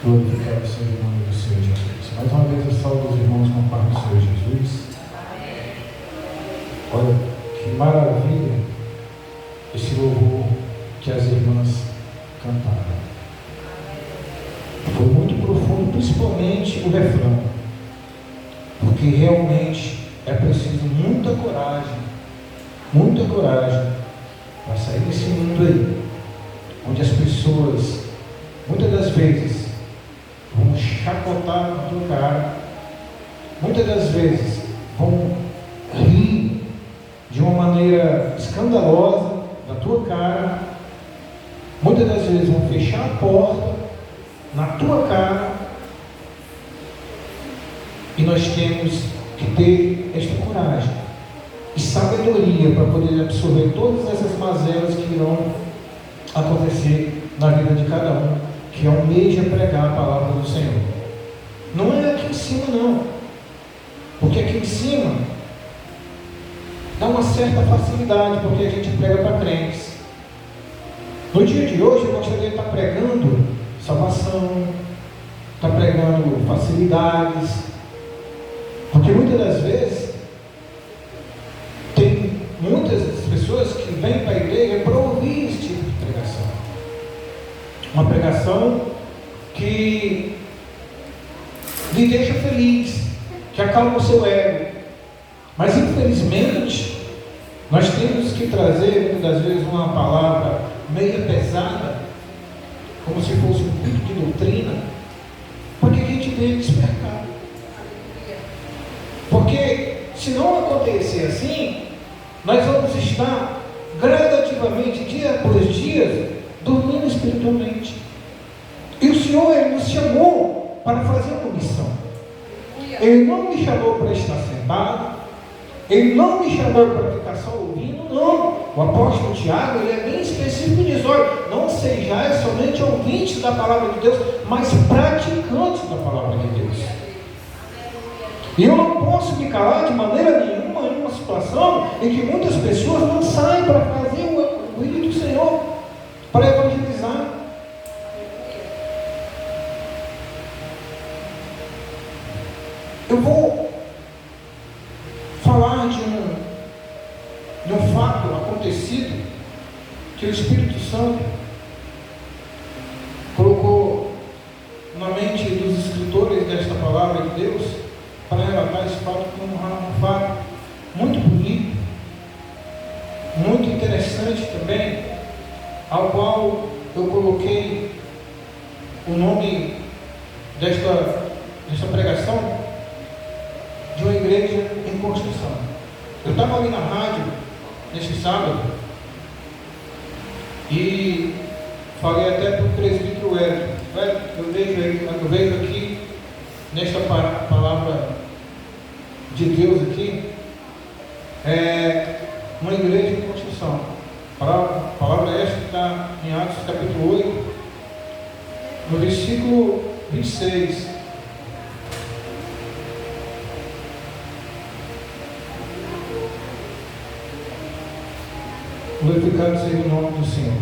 Glorificado seja o nome do Senhor Jesus. Mais uma vez eu saúdo os irmãos com a paz do Senhor Jesus. Olha, que maravilha esse louvor que as irmãs cantaram. Foi muito profundo, principalmente o refrão, porque realmente é preciso muita coragem para sair desse mundo aí, onde as pessoas, muitas das vezes, vão chacotar na tua cara, muitas das vezes vão rir de uma maneira escandalosa da tua cara, muitas das vezes vão fechar a porta na tua cara, e nós temos que ter esta coragem e sabedoria para poder absorver todas essas mazelas que irão acontecer na vida de cada um que almeja pregar a palavra do Senhor. Não é aqui em cima não, porque aqui em cima dá uma certa facilidade, porque a gente prega para crentes. No dia de hoje eu gostaria de estar pregando salvação, estar pregando facilidades, porque muitas das vezes tem muitas pessoas que vêm para a igreja para ouvir esse tipo de pregação. Uma pregação que lhe deixa feliz, que acalma o seu ego. Mas infelizmente, nós temos que trazer muitas das vezes uma palavra meio pesada, como se fosse um culto de doutrina, para que a gente venha despertar. Porque se não acontecer assim, nós vamos estar gradativamente, dia após dia, dormindo espiritualmente. E o Senhor, Ele nos chamou para fazer uma missão. Ele não me chamou para estar sentado, Ele não me chamou para ficar só ouvindo, não. O apóstolo Tiago, ele é bem específico e diz: olha, não sejais somente ouvintes da palavra de Deus, mas praticantes da palavra de Deus. E eu não posso me calar de maneira nenhuma em uma situação em que muitas pessoas não saem para fazer o ídolo do Senhor, para evangelizar. Eu vou falar de um fato acontecido que o Espírito Santo colocou na mente dos escritores desta palavra de Deus para relatar esse fato como um fato muito bonito, muito interessante também, ao qual eu coloquei o nome desta pregação de uma igreja em construção. Eu estava ali na rádio neste sábado e falei até para o presbítero Hélio, eu vejo aqui nesta palavra de Deus aqui, uma igreja em construção. A palavra esta está em Atos capítulo 8, no versículo 26. Glorificado seja o nome do Senhor.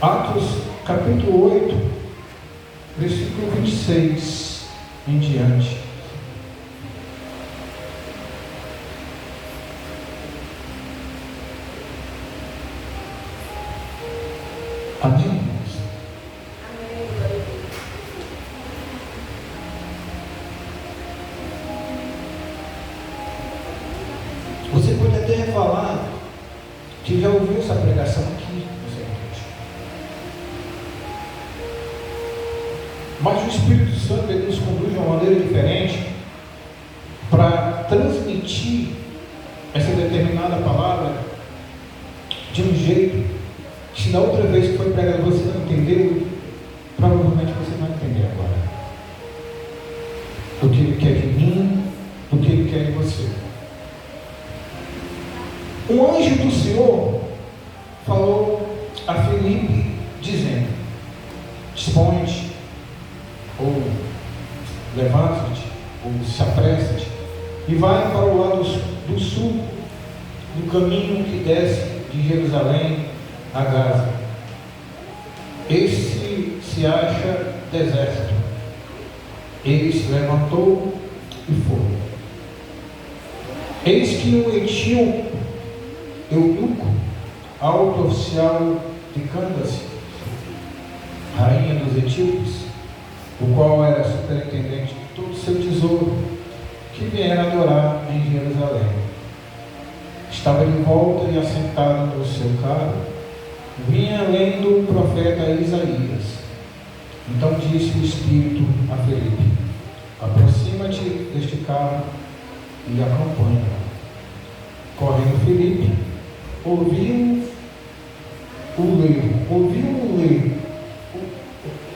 Atos capítulo 8, versículo 26 em diante. Amém, irmãos? Você pode até falar que já ouviu essa pregação aqui nessa igreja, mas o Espírito Santo, ele nos conduz de uma maneira diferente para transmitir essa determinada palavra de um jeito que, se na outra vez que foi pregado você não entendeu, provavelmente você vai entender agora do que Ele quer de mim, do que Ele quer de você. Um anjo do Senhor falou a Filipe dizendo: dispõe-te, ou levanta-te, ou se apressa-te, e vai para o lado do sul, do caminho que desce de Jerusalém a Gaza. Esse se acha deserto. Ele se levantou e foi. Eis que um etíope, eunuco, alto oficial de Candace, rainha dos etíopes, o qual era superintendente de todo o seu tesouro, que viera adorar em Jerusalém, estava de volta e assentado no seu carro, vinha lendo o profeta Isaías. Então disse o Espírito a Felipe: aproxima-te deste carro e acompanha. Correndo Felipe, ouviu ler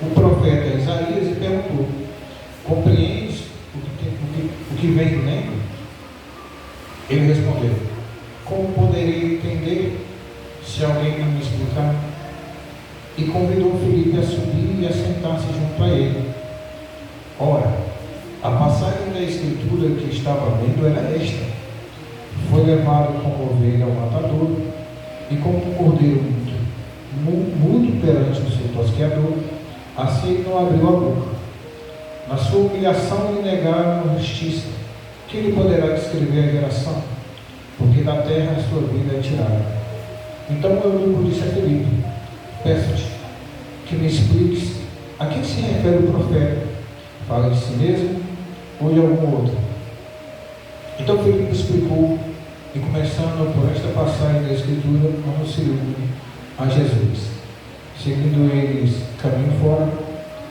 o profeta Isaías e perguntou: compreendes o que vem lendo? Ele respondeu: como poderei entender se alguém não me explicar? E convidou Felipe a subir e a sentar-se junto a ele. Ora, a passagem da Escritura que estava lendo era esta: foi levado como ovelha ao matador, e como um cordeiro mudo perante o seu tosqueador, assim ele não abriu a boca. Na sua humilhação lhe negaram a justiça. Que ele poderá descrever a geração? Porque da terra a sua vida é tirada. Então o eunuco disse a Felipe: peço-te que me expliques a quem se refere o profeta. Fala de si mesmo ou de algum outro? Então Felipe explicou, e começando por esta passagem da Escritura, anunciou-lhe a Jesus. Seguindo eles caminho fora,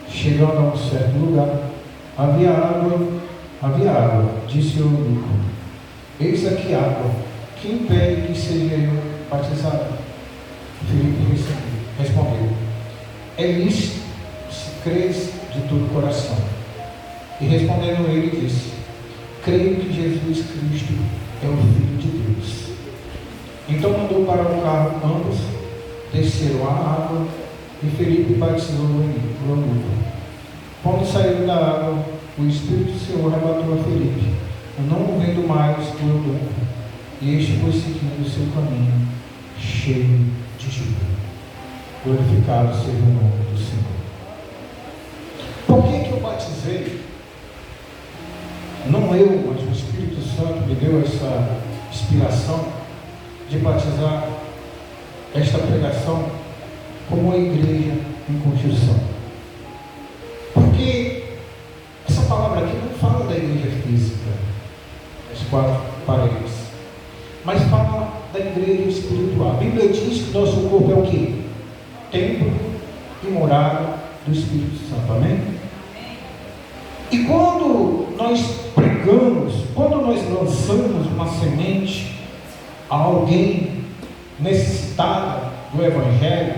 chegando a um certo lugar, havia água, disse o eunuco: eis aqui água, que impede que seja eu batizado? Felipe respondeu: é lícito, se crês de todo o coração. E respondendo ele, disse: creio que Jesus Cristo é o Filho de Deus. Então mandou para o carro ambos, desceram a água, e Felipe batizou o eunuco. Quando saíram da água, o Espírito do Senhor arrebatou a Felipe, não o vendo mais o eunuco, e este foi seguindo o seu caminho, cheio de júbilo. Glorificado seja o nome do Senhor. Por que eu batizei? Não eu, mas o Espírito Santo me deu essa inspiração de batizar esta pregação como uma igreja em construção. Porque essa palavra aqui não fala da igreja física, as quatro paredes, mas fala da igreja espiritual. A Bíblia diz que nosso corpo é o quê? Templo e morada do Espírito Santo. Amém? E quando nós pregamos, quando nós lançamos uma semente a alguém necessitada do Evangelho,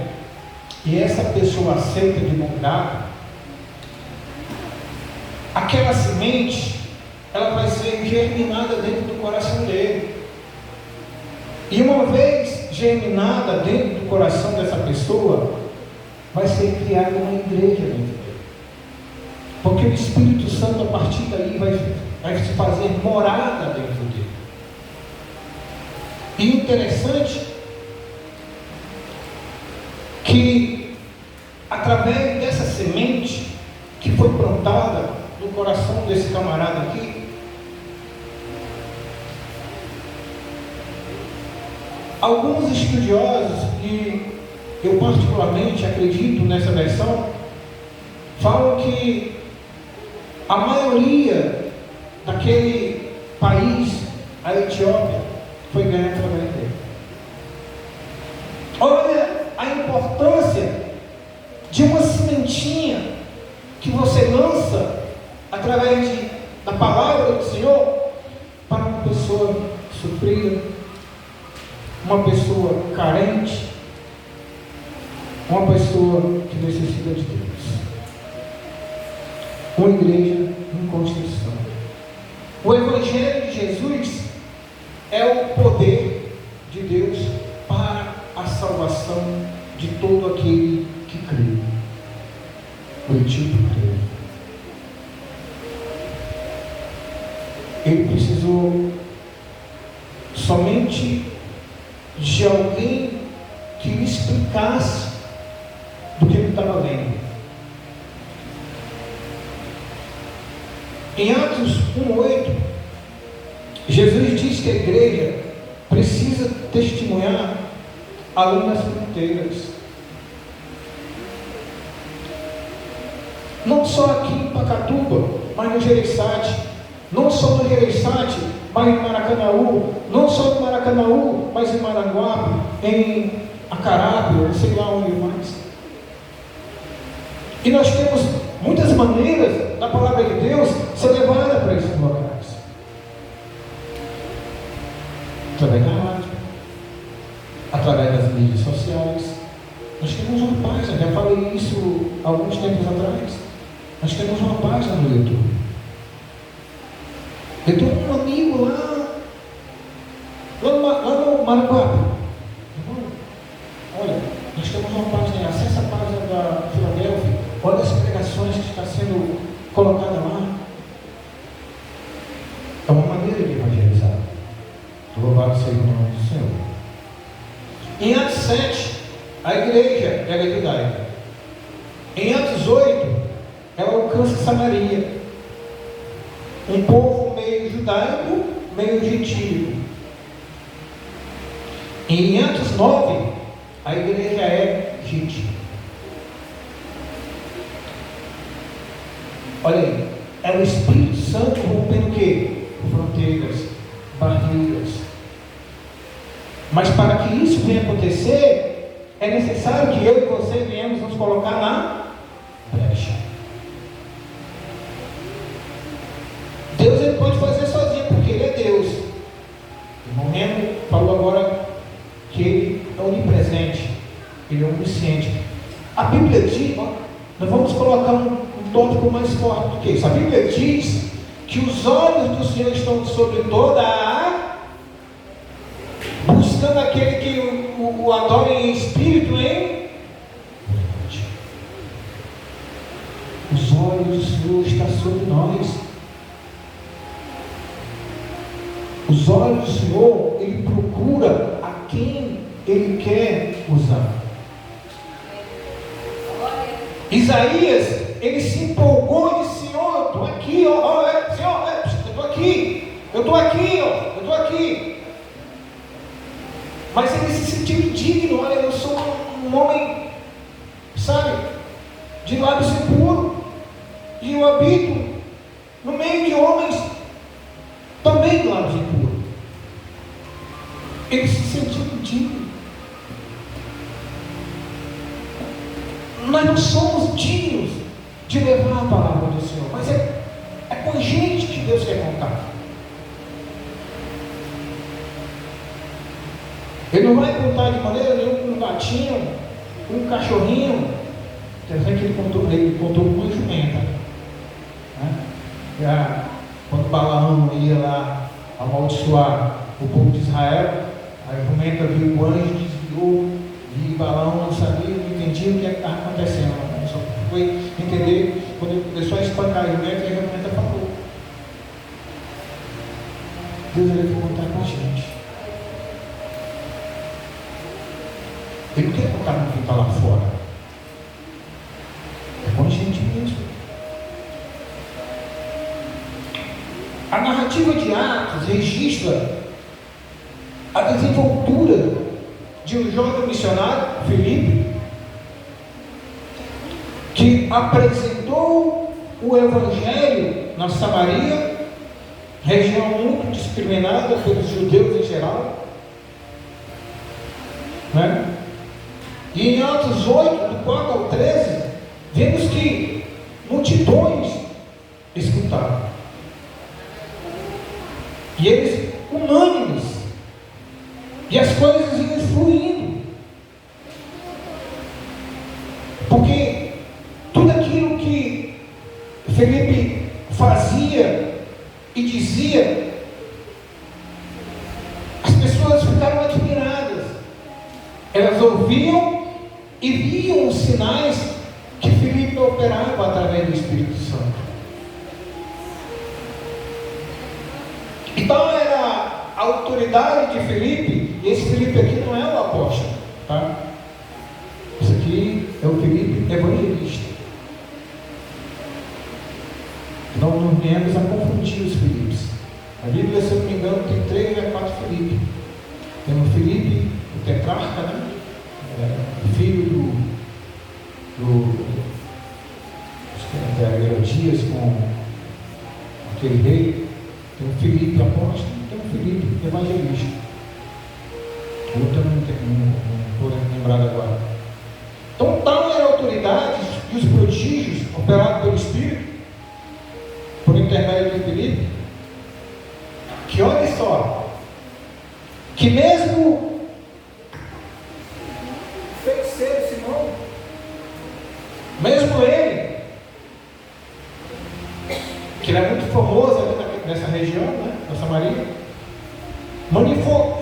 e essa pessoa aceita de bom grado, aquela semente, ela vai ser germinada dentro do coração dele. E uma vez germinada dentro do coração dessa pessoa, vai ser criada uma igreja dentro dele. Porque o Espírito Santo, a partir daí, vai se fazer morada dentro dele. E interessante que, através dessa semente que foi plantada no coração desse camarada aqui, alguns estudiosos, e eu particularmente acredito nessa versão, falam que a maioria daquele país, a Etiópia, foi ganha através dele. Olha a importância de uma sementinha que você lança através da palavra do Senhor para uma pessoa sofrida, uma pessoa carente, uma pessoa que necessita de Deus. Uma igreja em construção. O Evangelho de Jesus é o poder de Deus para a salvação de todo aquele que crê. O etíope creu. Ele precisou somente de alguém que lhe explicasse do que ele estava lendo. Jesus diz que a igreja precisa testemunhar além das fronteiras. Não só aqui em Pacatuba, mas no Gereissati. Não só no Gereissati, mas em Maracanaú. Não só no Maracanaú, mas em Maranguape, em Acarábia, sei lá onde mais. E nós temos muitas maneiras da palavra de Deus ser levada para esses locais. Através da rádio, através das mídias sociais. Nós temos uma página, já falei isso alguns tempos atrás. Nós temos uma página no YouTube. Eu tenho um amigo lá no Maranguape. Olha, nós temos uma página, acessa a página da Filadélfia, olha as pregações que estão sendo colocadas lá. É uma maneira de evangelizar. Louvado seja o nome do Senhor. Em Atos 7, a igreja era judaica. Em Atos 8, ela alcança Samaria. Um povo meio judaico, meio gentílico. Em Atos 9, a igreja é gentil. Olha aí, é o Espírito Santo rompendo o quê? Fronteiras, barreiras. Mas para que isso venha acontecer, é necessário que eu e você venhamos nos colocar na brecha. Deus ele pode fazer sozinho, porque Ele é Deus. O Moreno falou agora que Ele é onipresente, Ele é onisciente. A Bíblia diz, nós vamos colocar um tópico mais forte do que isso. A Bíblia diz que os olhos do Senhor estão sobre toda a buscando aquele que o adora em espírito e em verdade. Os olhos do Senhor estão sobre nós. Os olhos do Senhor, Ele procura a quem Ele quer usar. Isaías, ele se empolgou e disse: Senhor, eu estou aqui, Senhor, eu estou aqui, eu estou aqui. Mas ele se sentiu indigno. Olha, eu sou um homem, sabe, de lábios impuros, e eu habito no meio de homens também de lábios impuros. Ele se sentiu indigno. Nós não somos dignos de levar a palavra do Senhor, mas é com a gente que Deus quer contar. Ele não vai contar de maneira nenhuma com um gatinho, com um cachorrinho. Quer dizer que ele contou com uma jumenta. Né? Quando Balaão ia lá amaldiçoar o povo de Israel, a jumenta viu o anjo, desviou, e Balaão não sabia, não entendia o que estava acontecendo. Só foi entender quando ele começou a espancar a jumenta e a jumenta falou. Deus ele vai contar com a gente. Ele não quer contar com quem está lá fora. É com a gente mesmo. A narrativa de Atos registra a desenvoltura de um jovem missionário, Filipe, que apresentou o Evangelho na Samaria, região muito discriminada pelos judeus em geral, né? E em Atos 8, do 4 ao 13, vemos que multidões escutaram. E eles unânimes. E as coisas iam fluindo. Porque tudo aquilo que Filipe fazia e dizia, as pessoas ficaram admiradas. Elas ouviam e viam os sinais que Filipe operava através do Espírito Santo. Então era a autoridade de Filipe, e esse Filipe aqui não é o apóstolo, tá? Esse aqui é o Filipe evangelista. Não nos viemos a confundir os Filipes, A Bíblia, se eu não me engano, tem 3 ou 4 Filipe. Tem o Filipe, o tetrarca, né? Filho da Herodias com aquele rei. Tem o Filipe apóstolo, tem o Filipe evangelista. Outro não estou lembrado agora. Então, tal era a autoridade e os prodígios operados pelo Espírito, por intermédio de Filipe, que olha só, que mesmo feiticeiro Simão, mesmo ele, que era muito famoso ali nessa região, né, da Samaria,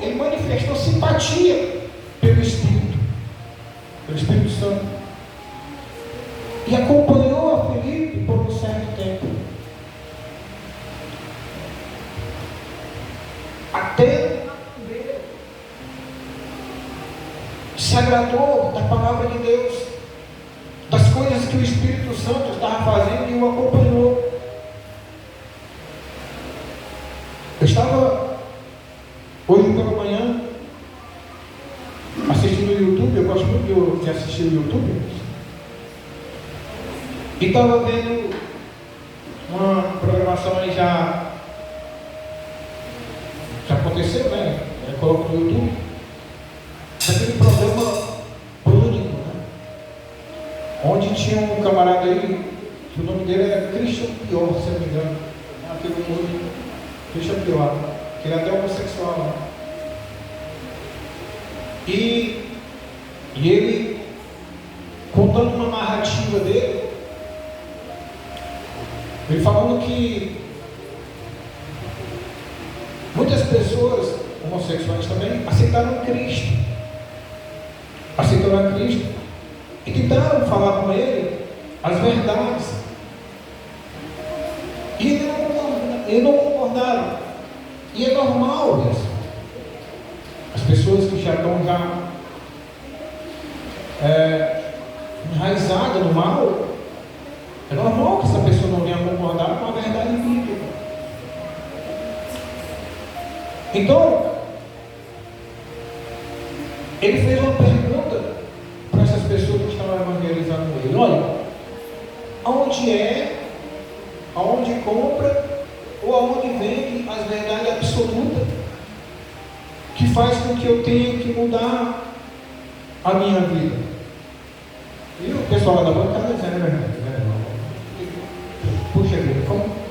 ele manifestou simpatia pelo Espírito Santo, e acompanhou a Filipe por um certo tempo, até se agradou da palavra de Deus, das coisas que o Espírito Santo estava fazendo, e o acompanhou. Eu estava hoje pela manhã assistindo o YouTube. Eu gosto muito de assistir o YouTube, e estava vendo uma programação aí, já aconteceu, né? Eu coloco no YouTube aquele programa Pânico, né? Onde tinha um camarada aí, que o nome dele era Christian Pior, se não me engano, aquele mundo Christian Pior, que ele é até homossexual, né? E ele contando uma narrativa dele, ele falando que muitas pessoas homossexuais também aceitaram a Cristo e tentaram falar com ele as verdades, e ele não concordaram. E é normal isso. As pessoas que já estão enraizadas no mal, é normal que essa pessoa não venha concordar com a verdade bíblica. Então, ele fez uma pergunta para essas pessoas que estavam evangelizando ele: olha, aonde compra ou aonde vende as verdades absolutas que faz com que eu tenha que mudar a minha vida? E o pessoal lá da bancada dizendo: é verdade, puxa vida, como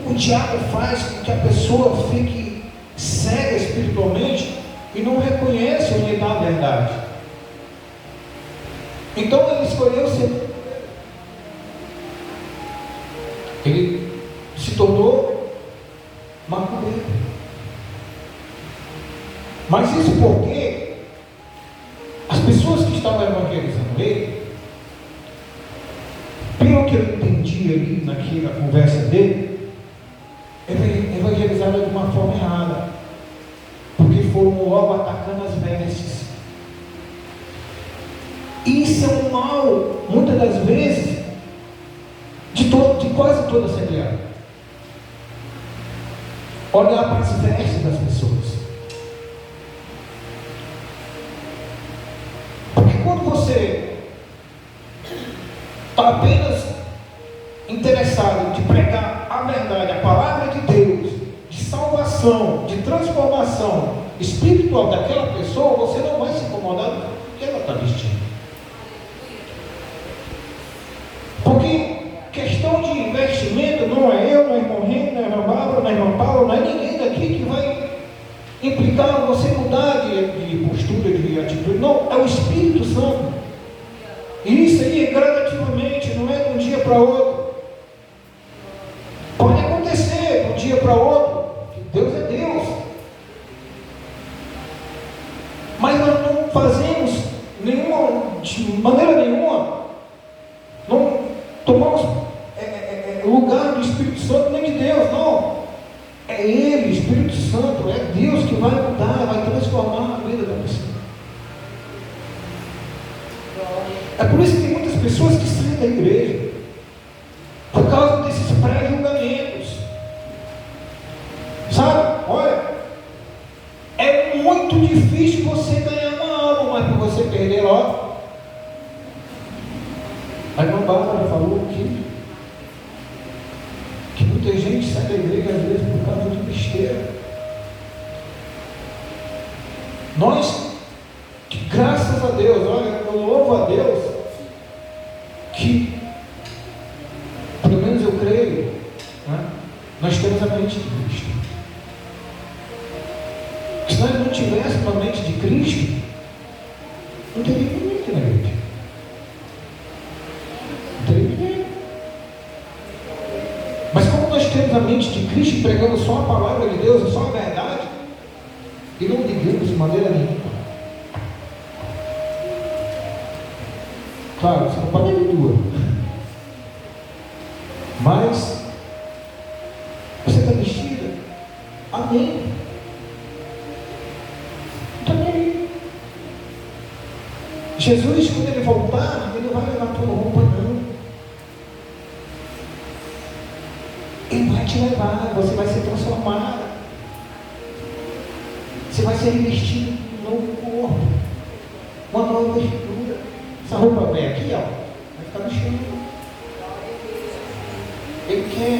o diabo faz com que a pessoa fique cega espiritualmente e não reconhece onde está a verdade. Então ele escolheu ele se tornou macumbeiro. Mas isso porque as pessoas que estavam evangelizando ele, pelo que eu entendi ali naquela conversa dele, evangelizaram de uma forma errada, porque foram logo atacando as vestes. Isso é um mal, muitas das vezes, de quase toda a assembleia. Olhar para as vestes das pessoas. Porque quando você está apenas interessado de pregar a verdade, a palavra de Deus, de salvação, de transformação espiritual daquela pessoa, você não vai se incomodar com o que ela está vestindo. Porque questão de investimento não é eu, não é irmão Henrique, não é irmã Bárbara, não é irmã Paula, não é ninguém daqui que vai implicar você mudar de postura, de atitude. Não, é o Espírito Santo. E isso aí é gradativamente, não é de um dia para outro. Pode acontecer de um dia para outro, Deus é Deus. Mas nós não fazemos de maneira nenhuma, não tomamos lugar do Espírito Santo nem de Deus, não. É Ele, o Espírito Santo, é Deus que vai mudar, vai transformar a vida da pessoa. É por isso que tem muitas pessoas que saem da igreja por causa desses perder, ó. A irmã Bárbara falou que muita gente sai da igreja às vezes por causa de besteira. Nós, que graças a Deus, olha, eu louvo a Deus, que, pelo menos eu creio, né, nós temos a mente de Cristo. Se nós não tivéssemos a mente de Cristo, não teria ninguém aqui na igreja. Não teria ninguém. Mas como nós temos a mente de Cristo e pregamos só a palavra de Deus, só a verdade, e não ligamos de maneira nenhuma. Claro, você não pode ir dura. Mas você está vestida? Amém. Não está nem aí. Jesus, quando ele voltar, ele não vai levar a tua roupa, não. Ele vai te levar, você vai ser transformada. Você vai ser revestido de um novo corpo, uma nova vestimenta. Essa roupa vem aqui, ó, vai ficar no chão. Ele quer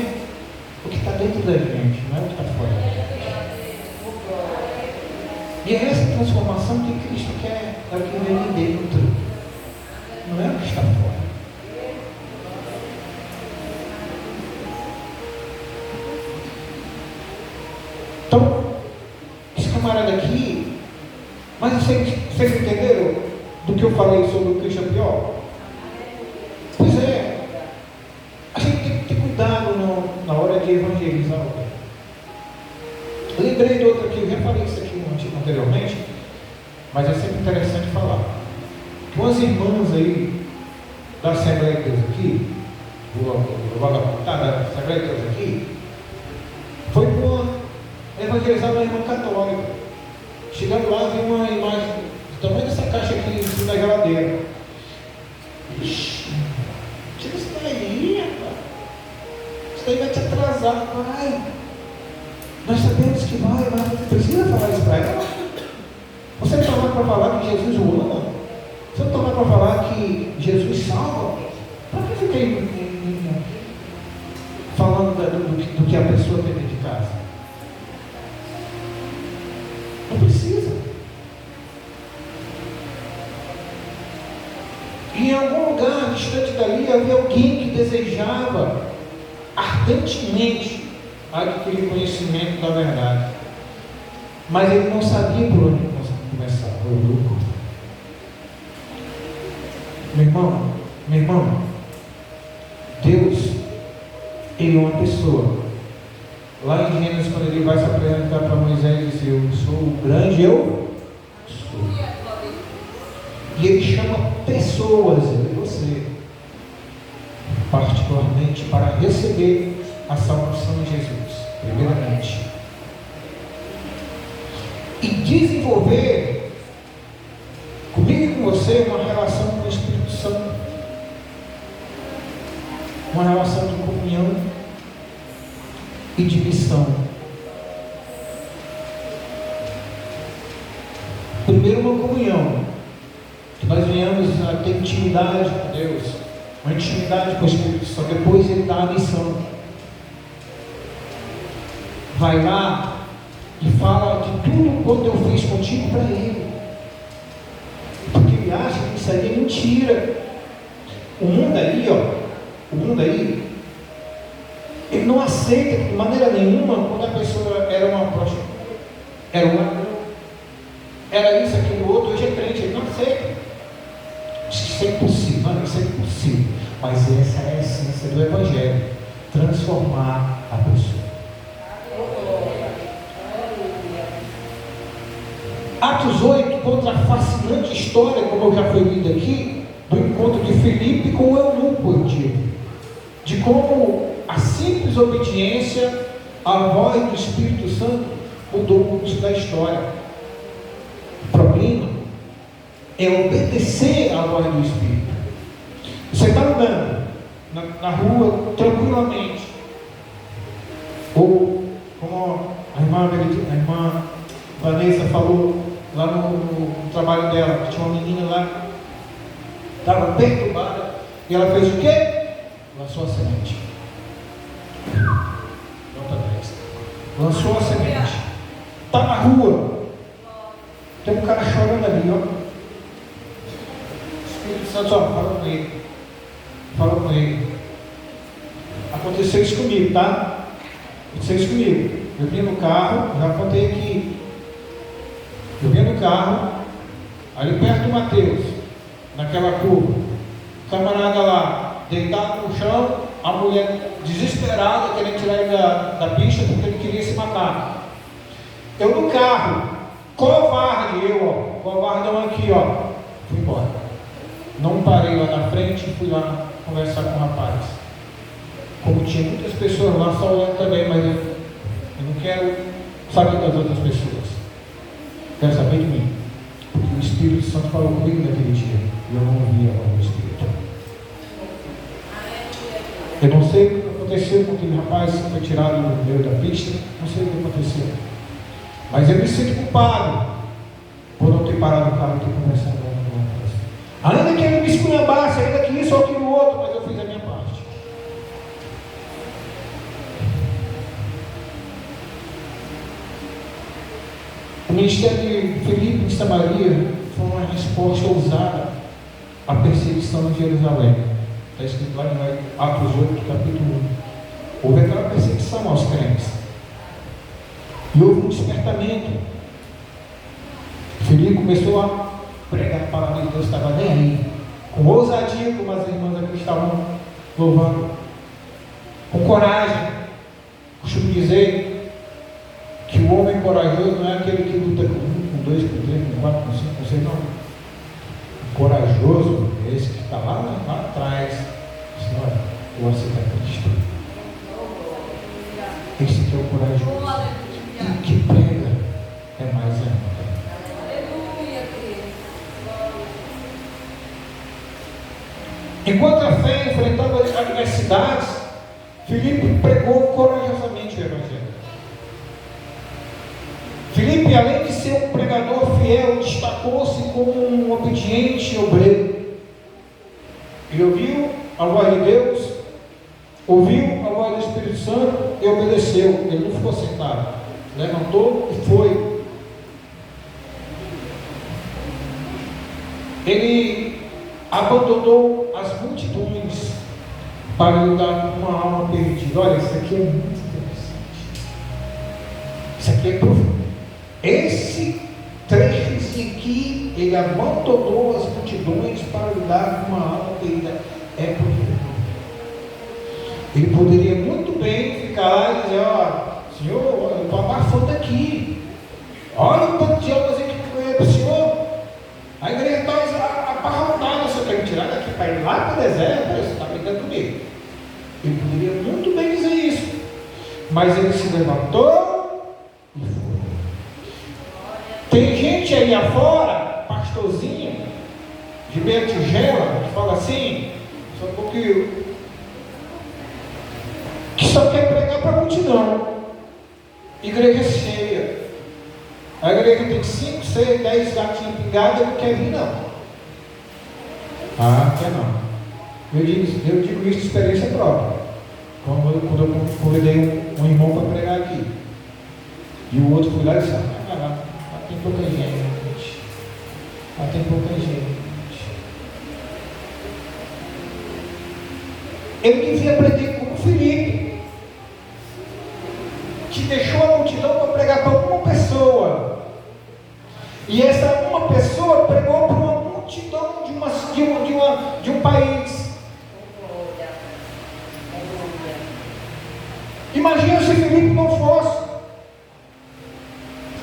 o que está dentro da gente, não é o que está fora. E é essa transformação que Cristo quer, é o que vem de dentro, não é o que está fora. Então, esse camarada aqui, mas vocês entenderam do que eu falei sobre o Christian Pior? Pois é, a gente tem que ter cuidado na hora de evangelizar alguém. Eu lembrei de outra aqui, eu já falei isso aqui anteriormente, mas é sempre interessante falar. Umas irmãs aí da Assembleia de Deus aqui, da Assembleia de Deus aqui, foi para evangelizar uma irmã católica. Chegando lá, vi uma imagem do tamanho dessa caixa aqui em cima da geladeira. Ixi, tira isso daí, rapaz. Isso daí vai te atrasar, pai. Nós sabemos que vai, mas você precisa falar isso para ela. Você não está lá para falar que Jesus o ama? Você não está lá para falar que Jesus salva? Para que fica falando do que a pessoa tem dentro de casa? Não precisa. E em algum lugar distante dali havia alguém que desejava ardentemente adquirir conhecimento da verdade, mas ele não sabia por onde começar. Meu irmão, Deus, ele é uma pessoa. Lá em Gênesis, quando ele vai se apresentar para Moisés e diz: eu sou o grande, eu sou. E ele chama pessoas, eu e você, particularmente para receber a salvação de Jesus, primeiramente, e desenvolver comigo e com você uma relação com o Espírito Santo, uma relação de comunhão e de missão. Primeiro, uma comunhão, que nós venhamos a ter intimidade com Deus, uma intimidade com o Espírito Santo. Depois ele dá a missão. Vai lá e fala de tudo quanto eu fiz contigo para ele, porque ele acha que isso aí é mentira. O mundo aí, ele não aceita de maneira nenhuma quando a pessoa era uma prostituta, era isso, aquilo, outro. Hoje é crente, ele não aceita. Isso é impossível, não, isso é impossível. Mas essa é a essência do Evangelho: transformar a pessoa. Atos 8 conta a fascinante história, como já foi lido aqui, do encontro de Filipe com o eunuco antigo, de como a simples obediência à voz do Espírito Santo mudou o curso da história. O problema é obedecer à voz do Espírito. Você está andando na rua tranquilamente, ou como a irmã Vanessa falou, lá no trabalho dela, tinha uma menina lá, estava perturbada, e ela fez o quê? Lançou a semente. Nota 10. Lançou a semente. Está na rua. Tem um cara chorando ali, ó. O Espírito Santo, ó, fala com ele. Fala com ele. Aconteceu isso comigo, tá? Aconteceu isso comigo. Eu vim no carro, já contei aqui. Eu vim no carro, ali perto do Mateus, naquela curva. O camarada lá, deitado no chão, a mulher desesperada, querendo tirar ele da pista, porque ele queria se matar. Eu no carro, covarde, covardão aqui, ó, fui embora. Não parei lá na frente, fui lá conversar com o rapaz. Como tinha muitas pessoas lá, só olhando também, mas eu não quero saber das outras pessoas. Quero saber de mim. Porque o Espírito Santo falou comigo naquele dia. E eu não ouvi a voz do Espírito. Eu não sei o que aconteceu com aquele rapaz que foi tirado no meio da pista. Não sei o que aconteceu. Mas eu me sinto culpado por não ter parado o carro e ter conversado com ele. Ainda que ele me esculhambasse, ainda que isso ou aquilo outro, mas eu fiz a minha parte. O ministério de Filipe em Samaria foi uma resposta ousada à perseguição em Jerusalém. Está escrito lá em Atos 8, capítulo 1. Houve aquela perseguição aos crentes. E houve um despertamento. Filipe começou a pregar a palavra de Deus, estava nem aí. Com ousadia, como as irmãs aqui estavam louvando. Com coragem. Costumo dizer que o homem corajoso não é aquele que luta com 1, com 2, com 3, com 4, com 5, com 6, não. O corajoso é esse que está lá atrás. Senhora, eu aceito a Cristo. Esse que é o corajoso. E o que prega é mais ainda. Enquanto a fé enfrentava adversidades, Filipe pregou corajosamente o Evangelho. Filipe, além de ser um pregador fiel, destacou-se como um obediente obreiro. Ele ouviu a voz de Deus, ouviu a voz do Espírito Santo e obedeceu. Ele não ficou sentado, levantou e foi. Ele abandonou as multidões para lidar com uma alma perdida. Olha, isso aqui é muito interessante. Isso aqui é profundo. Esse trechozinho aqui, ele abandonou as multidões para lidar com uma alma perdida. É profundo. Ele poderia muito bem ficar lá e dizer: ó, Senhor, eu estou abafando aqui. Olha o tanto de almas aqui que eu ganhei para o Senhor. A igreja está abarrotada, você quer me tirar daqui para ir lá para o deserto? Você está brincando comigo. Ele poderia muito bem dizer isso. Mas ele se levantou e foi. Tem gente aí afora, pastorzinho, de meia tigela, que fala assim, só um pouquinho, que só quer pregar para a multidão. Igreja cheia. A igreja tem 5, 6, 10 gatinhos pingados, ele não quer vir não. Ah, quer não. Eu digo isso de experiência própria. Quando eu convidei um irmão para pregar aqui. E o outro foi lá e disse: lá tem pouca gente. Lá tem pouca gente. Ele devia aprender como Filipe, que deixou a multidão para pregar para uma pessoa. E essa uma pessoa pregou para uma multidão de um país. Imagina se Filipe não fosse.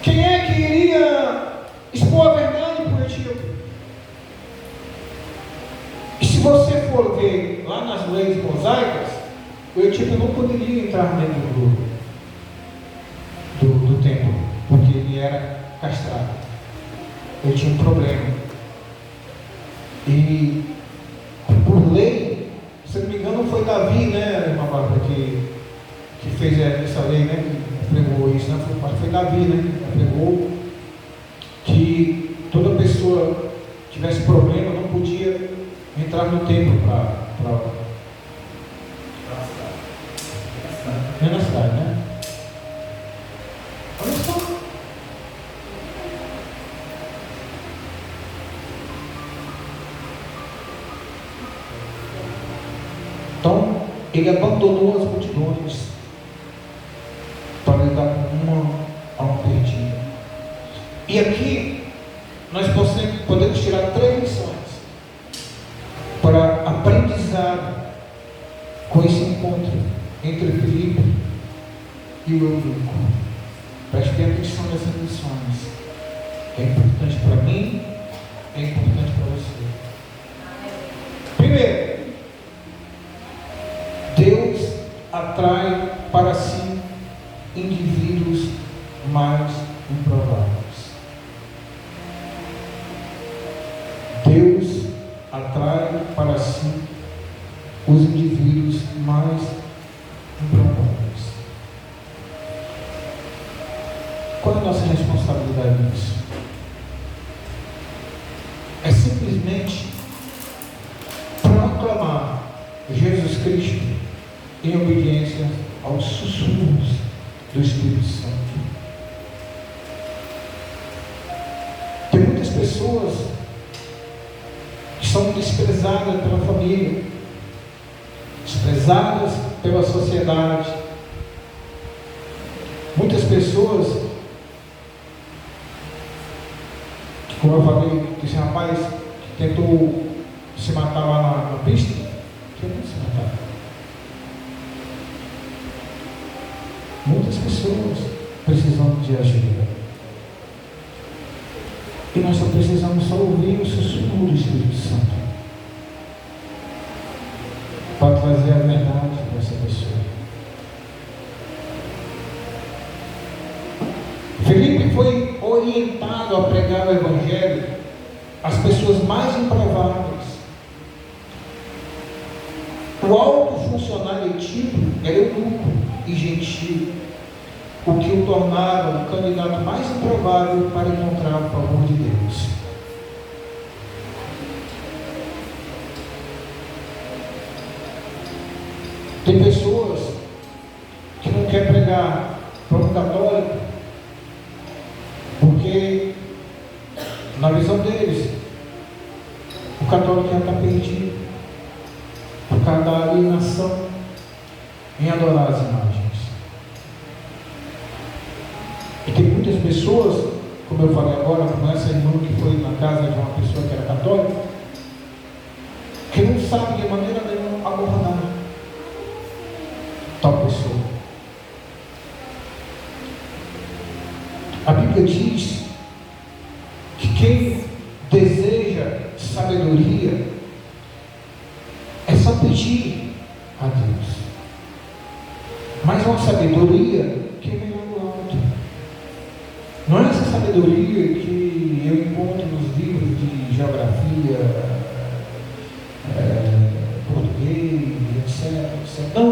Quem é que iria expor a verdade para o Etíope? E se você for ver lá nas leis mosaicas, o Etíope não poderia entrar dentro do templo, porque ele era castrado. Ele tinha um problema. E por lei, se não me engano, foi Davi, né, irmã Bárbara, que fez essa lei, né, que pregou isso, né? Foi Davi, né, que pregou que tivesse problema, não podia entrar no templo para é na cidade, né? Olha só. Então, ele abandonou as multidões para lidar com uma alma perdida. E aqui nós podemos tirar 3 lições para aprendizado com esse encontro entre Filipe e o eunuco. Preste atenção nessas lições. É importante para mim, é importante para você. Primeiro, Deus atrai para si indivíduos mais improváveis. Deus atrai para si os indivíduos mais improváveis. Qual é a nossa responsabilidade nisso? É simplesmente proclamar Jesus Cristo em obediência aos sussurros do Espírito Santo. Tem muitas pessoas que são desprezadas pela família, desprezadas pela sociedade. Muitas pessoas, como eu falei, esse rapaz que tentou se matar lá na pista, tentou se matar. Muitas pessoas precisam de ajuda. E nós só precisamos só ouvir o sussurro do Espírito Santo para trazer a verdade para essa pessoa. Felipe foi orientado a pregar o Evangelho às pessoas mais improváveis. O alto funcionário letivo era eunuco e gentil, o que o tornava o candidato mais improvável para encontrar o favor de Deus. Tem pessoas que não querem pregar para um católico porque, na visão deles, o católico já está perdido por causa da alienação em adorar as imagens. E tem muitas pessoas, como eu falei agora, como essa irmã que foi na casa de uma pessoa que era católica, que não sabe de maneira nenhuma abordar tal pessoa. A Bíblia diz que quem deseja sabedoria é só pedir a Deus, mas uma sabedoria que vem lá do alto. Não é essa sabedoria que eu encontro nos livros de geografia, português, etc. Não,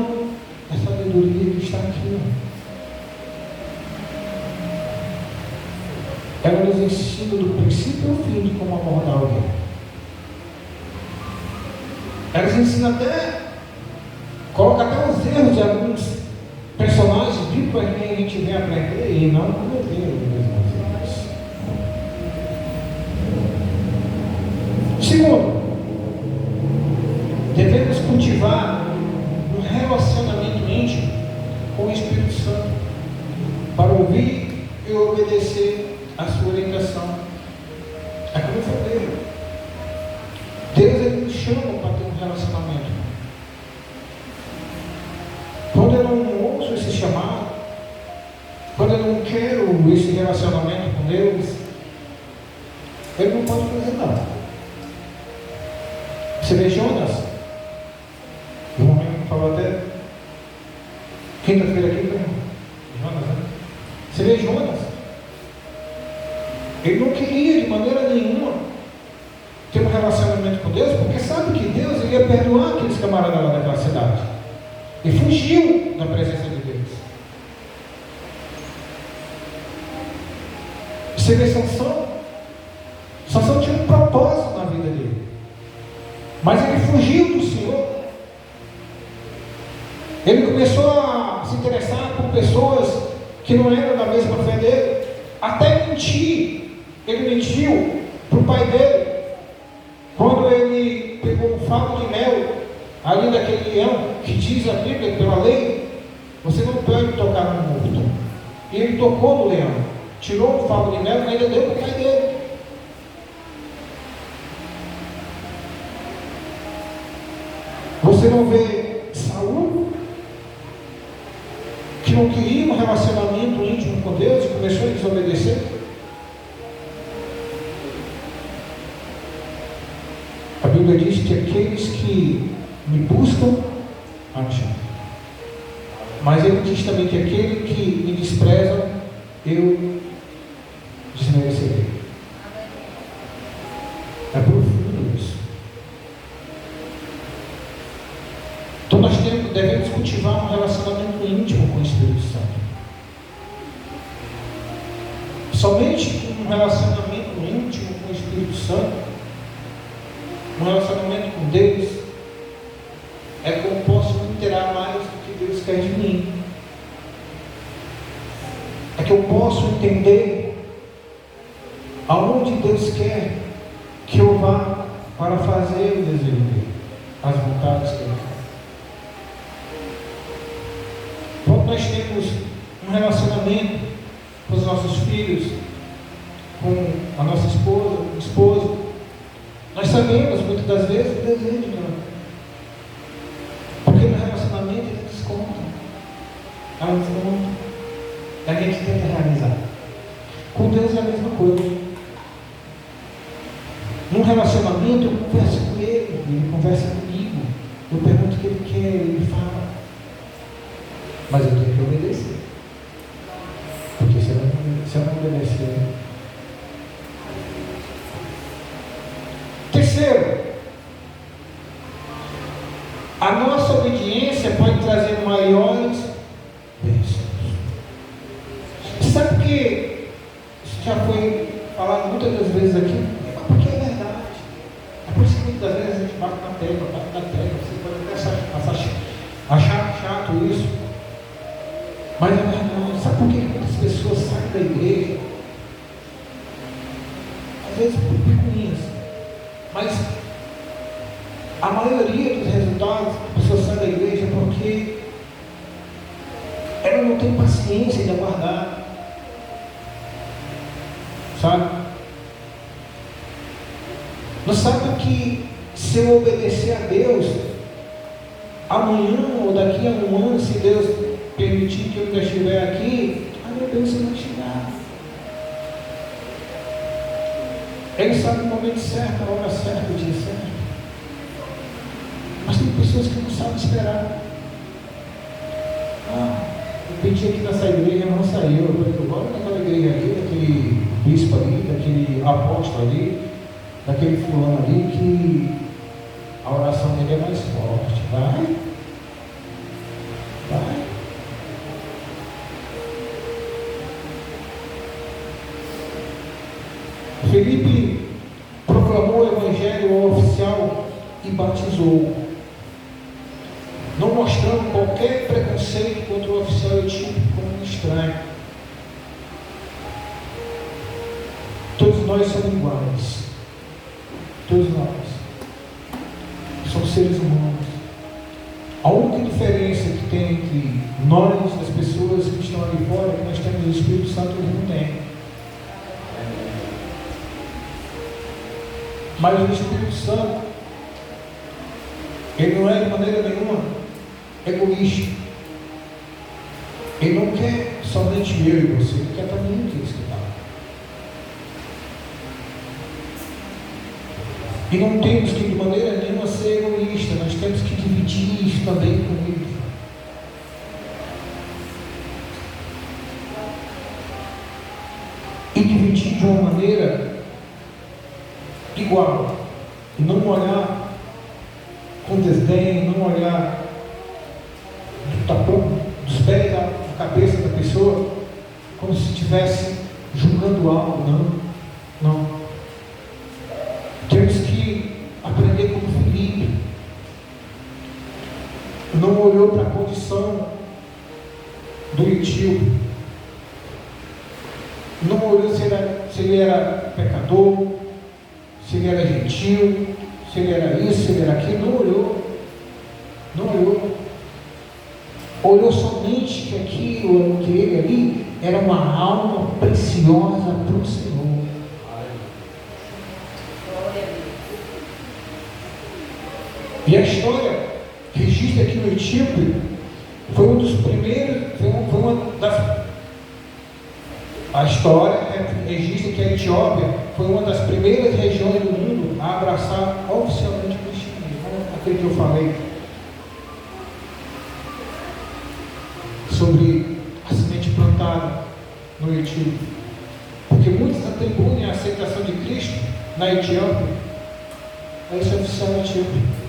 é a sabedoria que está aqui. Ela nos ensina do princípio ao fim de como abordar alguém. Ela nos ensina coloca até os erros de alguns personagens bíblicos que a gente vem aprender e não cometer os mesmos erros. Segundo, devemos cultivar um relacionamento íntimo com o Espírito Santo para ouvir e obedecer a sua orientação. É como eu falei, Deus ele nos chama para ter um relacionamento. Quando eu não ouço esse chamado, quando eu não quero esse relacionamento com Deus, ele não pode fazer nada. Você vê Jonas, o homem falou até quinta-feira aqui, Jonas, né? Você vê Jonas, ele não queria de maneira nenhuma ter um relacionamento com Deus, porque sabe que Deus ia perdoar aqueles camaradas lá daquela cidade. E fugiu da presença de Deus. Você vê Sansão? Sansão tinha um propósito Mas ele fugiu do Senhor. Ele começou a se interessar por pessoas que não eram da mesma fé dele. Até mentir. Ele mentiu para o pai dele. Quando ele pegou um favo de mel ali daquele leão, que diz a Bíblia, pela lei, você não pode tocar no morto. E ele tocou no leão, tirou o favo de mel e ainda deu para o pai dele. Você não vê Saul, que não queria um relacionamento íntimo com Deus e começou a desobedecer? A Bíblia diz que aqueles que me buscam, acham. Mas ele diz também que aquele que me despreza, eu desmerecerei. É profundo isso. Então nós devemos cultivar um relacionamento íntimo com o Espírito Santo. Somente um relacionamento íntimo com o Espírito Santo, um relacionamento com Deus, é que eu posso interar mais do que Deus quer de mim. É que eu posso entender aonde Deus quer que eu vá para fazer o desejo dele, as vontades dele. Quando nós temos um relacionamento com os nossos filhos, com a nossa esposa, com o esposo, nós sabemos muitas das vezes o desejo dela. Porque no relacionamento eles descontam. Ela desconta. E a gente tenta realizar. Com Deus é a mesma coisa. Num relacionamento eu converso com ele conversa comigo. Eu pergunto o que ele quer, ele fala. Mas eu tenho que obedecer. Porque se eu não obedecer. Terceiro, a nossa obediência pode trazer maiores bênçãos. Sabe que isso já foi falado muitas das vezes aqui? Porque é verdade. É por isso que muitas vezes a gente bate na tecla. Você pode até achar chato isso. Mas é verdade. Sabe por que muitas pessoas saem da igreja? Às vezes por picuinhas. Mas a maioria dos resultados, a pessoa sai da igreja porque ela não tem paciência de aguardar. Sabe? Não sabe que se eu obedecer a Deus, amanhã ou daqui a um ano, se Deus permitir que eu ainda estiver aqui, a minha bênção vai chegar. Ele sabe o momento certo, a hora certa, o dia certo. Mas tem pessoas que não sabem esperar. Eu pedi aqui nessa igreja, não saiu. Eu falei, bora naquela igreja ali, daquele bispo ali, daquele apóstolo ali, daquele fulano ali, que a oração dele é mais forte. Vai. Felipe proclamou o evangelho ao oficial e batizou, não mostrando qualquer preconceito contra o oficial etíope como um estranho. Todos nós somos iguais. Todos nós somos seres humanos. A única diferença que tem entre nós e as pessoas que estão ali fora é que nós temos o Espírito Santo e eles não têm. Mas o Espírito Santo, ele não é de maneira nenhuma egoísta. Ele não quer somente eu e você, ele quer também aqueles que estão. E não temos que de maneira nenhuma ser egoísta, nós temos que dividir isso também com ele. E dividir de uma maneira igual, e não olhar com desdém, não olhar do tapão, dos pés da cabeça da pessoa, como se estivesse julgando algo. Não. Temos que aprender como Felipe, não olhou para a condição do etíope, não olhou se ele era pecador, se ele era gentil, se ele era isso, se ele era aquilo, não olhou. Olhou somente que aquilo, que ele ali, era uma alma preciosa para o Senhor. E a história registra aqui no Etíope, foi um dos primeiros, a história registra que a Etiópia foi uma das primeiras regiões do mundo a abraçar oficialmente o cristianismo. Aquele que eu falei sobre a semente plantada no Etíope, porque muitos atribuem a aceitação de Cristo na Etiópia a esse oficial etíope.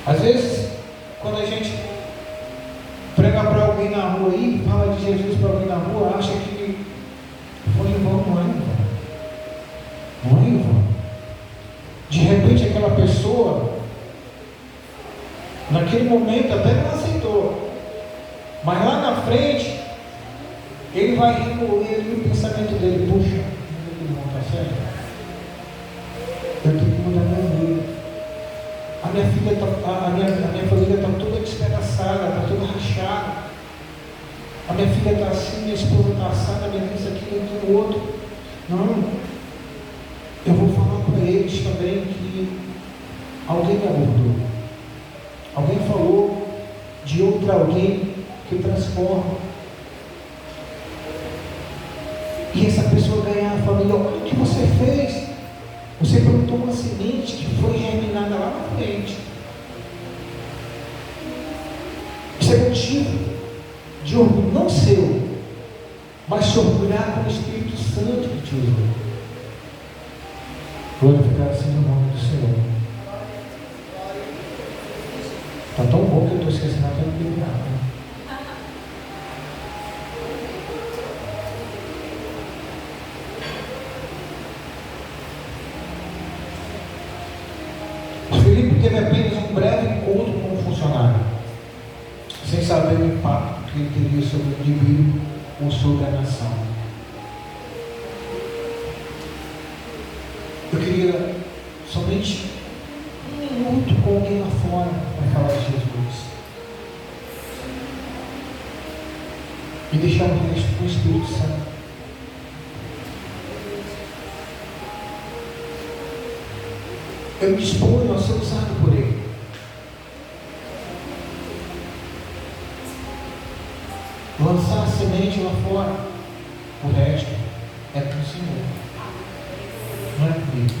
Às vezes, quando a gente prega para alguém na rua aí, fala de Jesus para alguém na rua, acha que foi em vão, não é em vão. Não é em vão. De repente aquela pessoa, naquele momento até não aceitou, mas lá na frente, ele vai remover ali o pensamento dele, puxa, não está certo? Eu tenho que mudar minha vida. A minha família está toda despedaçada, está toda rachada. A minha filha está assim, minha esposa está assada, minha filha aqui, aquilo, outro. Não. Eu vou falar para eles também que alguém me abordou. Alguém falou de outro alguém que transforma. E essa pessoa ganhar a família, olha o que você fez. Você plantou uma semente que foi germinada lá na frente. Isso é motivo de orgulho, não seu, mas se orgulhar com o Espírito Santo que te usou. Glorificar assim no nome do Senhor. Está tão bom que eu estou esquecendo até de lembrar. Né? Filipe teve apenas um breve encontro com um funcionário, sem saber o impacto que ele teria sobre o indivíduo ou sobre a nação. Eu queria somente um minuto com alguém lá fora para falar de Jesus e deixar o resto com o Espírito Santo. Eu me disponho a ser usado por Ele. Lançar a semente lá fora. O resto é para o Senhor. Não é comigo.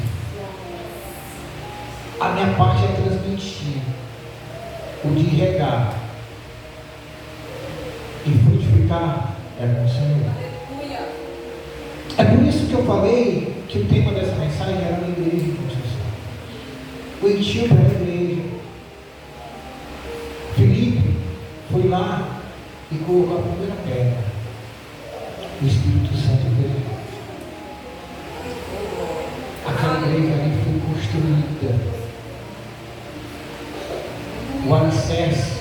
A minha parte é transmitir. O de regar e frutificar é com o Senhor. É por isso que eu falei que o tema dessa mensagem era uma igreja de construção. O etíope era a igreja. Filipe foi lá e colocou a primeira pedra. O Espírito Santo veio. Aquela igreja ali foi construída. O alicerce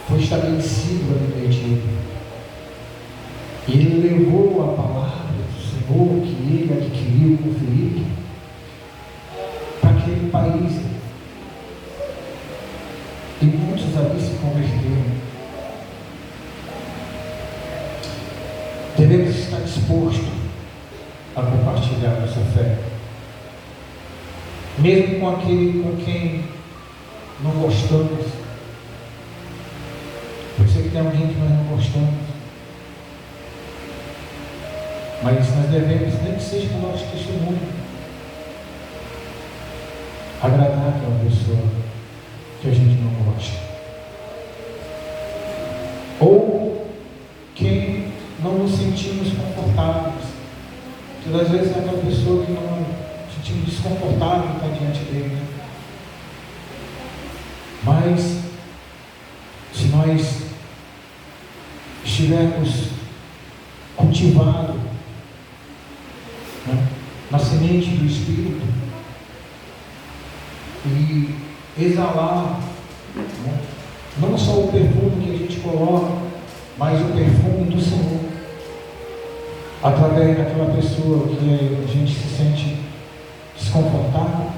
foi estabelecido ali no Etíope. E ele levou a palavra do Senhor que ele adquiriu com Filipe para aquele país. E muitos ali se converteram. Devemos estar dispostos a compartilhar nossa fé, mesmo com aquele com quem não gostamos. Eu sei que tem alguém que nós não gostamos, mas nós devemos, nem que seja com o nosso testemunho, agradar aquela pessoa que a gente não gosta, ou quem não nos sentimos confortáveis. Porque às vezes é aquela pessoa que não se sentimos desconfortável estar diante dele, né? Mas se nós estivermos cultivados, né, na semente do Espírito, e exalar, né? Não só o perfume que a gente coloca, mas o perfume do Senhor, através daquela pessoa que a gente se sente desconfortável.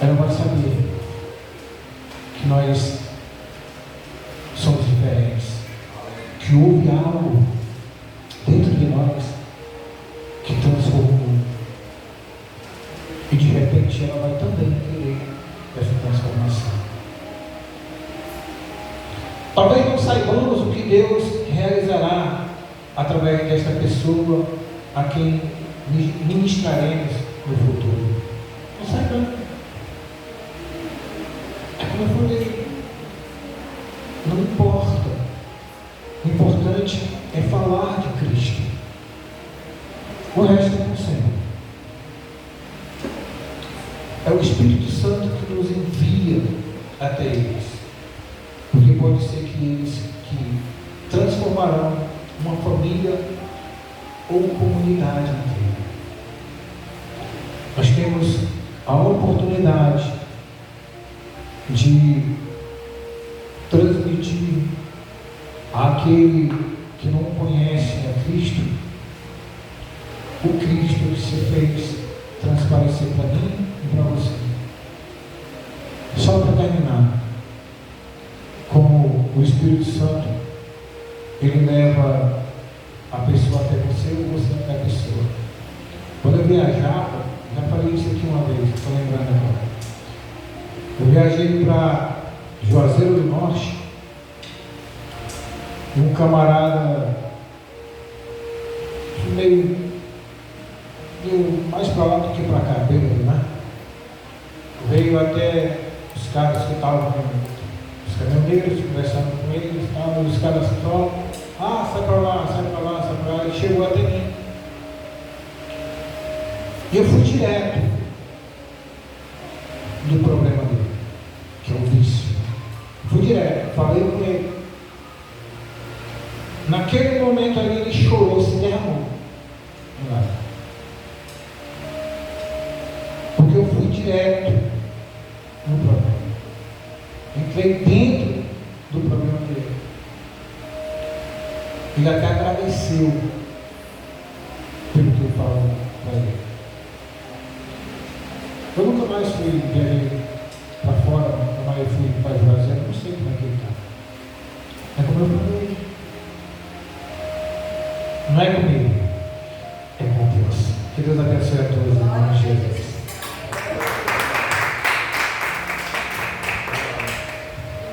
Ela vai saber que nós somos diferentes, que houve algo dentro de nós que transformou, e de repente ela vai também querer essa transformação. Talvez não saibamos o que Deus realizará através desta pessoa a quem ministraremos no futuro. Não saibamos. É como eu falei, não importa. O importante é falar de Cristo. O resto é com o Senhor. É o Espírito Santo que nos envia até eles. Porque pode ser que eles que transformarão uma família ou comunidade inteira. Nós temos a oportunidade de transmitir àquele que não conhece a Cristo, o Cristo que se fez transparecer para mim e para você. Só para terminar, como o Espírito Santo, ele leva a pessoa até você ou você até a pessoa. Quando eu viajava, já falei isso aqui uma vez, estou lembrando agora. Eu viajei para Juazeiro do Norte, e um camarada meio mais para lá do que para cá, bêbado, né? Veio até os caras que estavam, os caminhoneiros, conversando com eles, os caras falam, sai para lá, sai para lá, sai para lá, e chegou até mim. E eu fui direto do problema dele, que é o vício. Fui direto, falei com ele. Naquele momento ali ele chorou, se derramou. Porque eu fui direto no problema. Entrei dentro do problema dele. Ele até agradeceu pelo que eu falo para ele. Eu nunca mais fui viajei para fora, nunca mais fui para Juazeiro, não sei como é que ele está. É como eu falei. Não é comigo, é com Deus. Que Deus abençoe a todos.